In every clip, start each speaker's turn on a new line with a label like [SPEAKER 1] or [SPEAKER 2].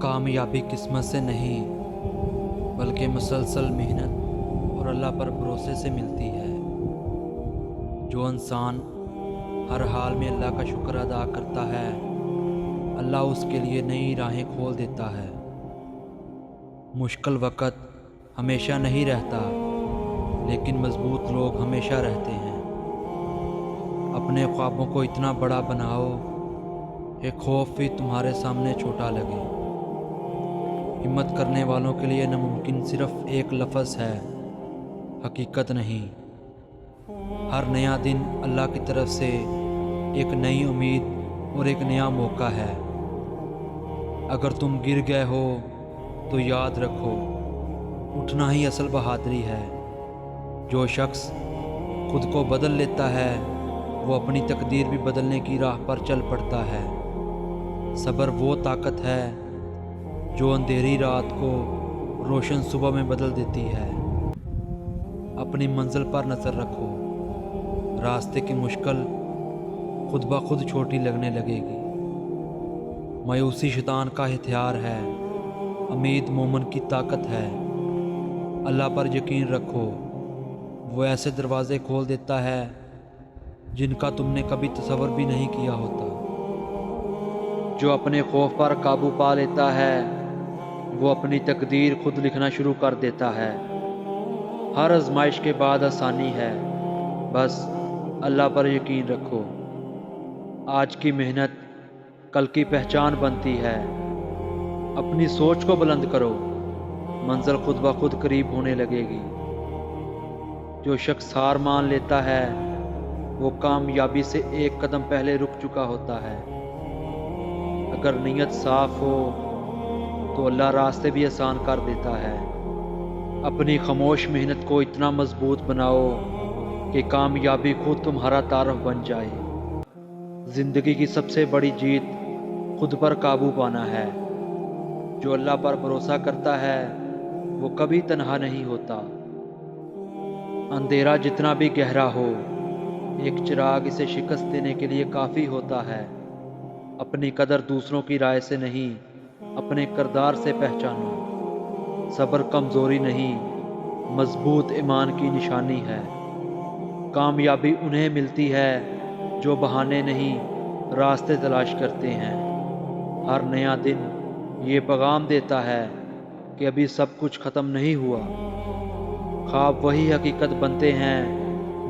[SPEAKER 1] کامیابی قسمت سے نہیں بلکہ مسلسل محنت اور اللہ پر بھروسے سے ملتی ہے۔ جو انسان ہر حال میں اللہ کا شکر ادا کرتا ہے، اللہ اس کے لیے نئی راہیں کھول دیتا ہے۔ مشکل وقت ہمیشہ نہیں رہتا، لیکن مضبوط لوگ ہمیشہ رہتے ہیں۔ اپنے خوابوں کو اتنا بڑا بناؤ کہ خوف بھی تمہارے سامنے چھوٹا لگے۔ ہمت کرنے والوں کے لیے ناممکن صرف ایک لفظ ہے، حقیقت نہیں۔ ہر نیا دن اللہ کی طرف سے ایک نئی امید اور ایک نیا موقع ہے۔ اگر تم گر گئے ہو تو یاد رکھو، اٹھنا ہی اصل بہادری ہے۔ جو شخص خود کو بدل لیتا ہے، وہ اپنی تقدیر بھی بدلنے کی راہ پر چل پڑتا ہے۔ صبر وہ طاقت ہے جو اندھیری رات کو روشن صبح میں بدل دیتی ہے۔ اپنی منزل پر نظر رکھو، راستے کی مشکل خود بخود چھوٹی لگنے لگے گی۔ مایوسی شیطان کا ہتھیار ہے، امید مومن کی طاقت ہے۔ اللہ پر یقین رکھو، وہ ایسے دروازے کھول دیتا ہے جن کا تم نے کبھی تصور بھی نہیں کیا ہوتا۔ جو اپنے خوف پر قابو پا لیتا ہے، وہ اپنی تقدیر خود لکھنا شروع کر دیتا ہے۔ ہر آزمائش کے بعد آسانی ہے، بس اللہ پر یقین رکھو۔ آج کی محنت کل کی پہچان بنتی ہے۔ اپنی سوچ کو بلند کرو، منزل خود بخود قریب ہونے لگے گی۔ جو شخص ہار مان لیتا ہے، وہ کامیابی سے ایک قدم پہلے رک چکا ہوتا ہے۔ اگر نیت صاف ہو تو اللہ راستے بھی آسان کر دیتا ہے۔ اپنی خاموش محنت کو اتنا مضبوط بناؤ کہ کامیابی خود تمہارا تعارف بن جائے۔ زندگی کی سب سے بڑی جیت خود پر قابو پانا ہے۔ جو اللہ پر بھروسہ کرتا ہے، وہ کبھی تنہا نہیں ہوتا۔ اندھیرا جتنا بھی گہرا ہو، ایک چراغ اسے شکست دینے کے لیے کافی ہوتا ہے۔ اپنی قدر دوسروں کی رائے سے نہیں، اپنے کردار سے پہچانو۔ صبر کمزوری نہیں، مضبوط ایمان کی نشانی ہے۔ کامیابی انہیں ملتی ہے جو بہانے نہیں، راستے تلاش کرتے ہیں۔ ہر نیا دن یہ پیغام دیتا ہے کہ ابھی سب کچھ ختم نہیں ہوا۔ خواب وہی حقیقت بنتے ہیں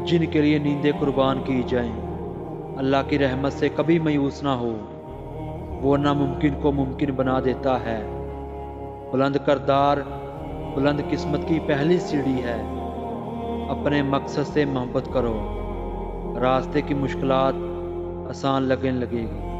[SPEAKER 1] جن کے لیے نیندیں قربان کی جائیں۔ اللہ کی رحمت سے کبھی مایوس نہ ہو، وہ ناممکن کو ممکن بنا دیتا ہے۔ بلند کردار بلند قسمت کی پہلی سیڑھی ہے۔ اپنے مقصد سے محبت کرو، راستے کی مشکلات آسان لگنے لگے گی۔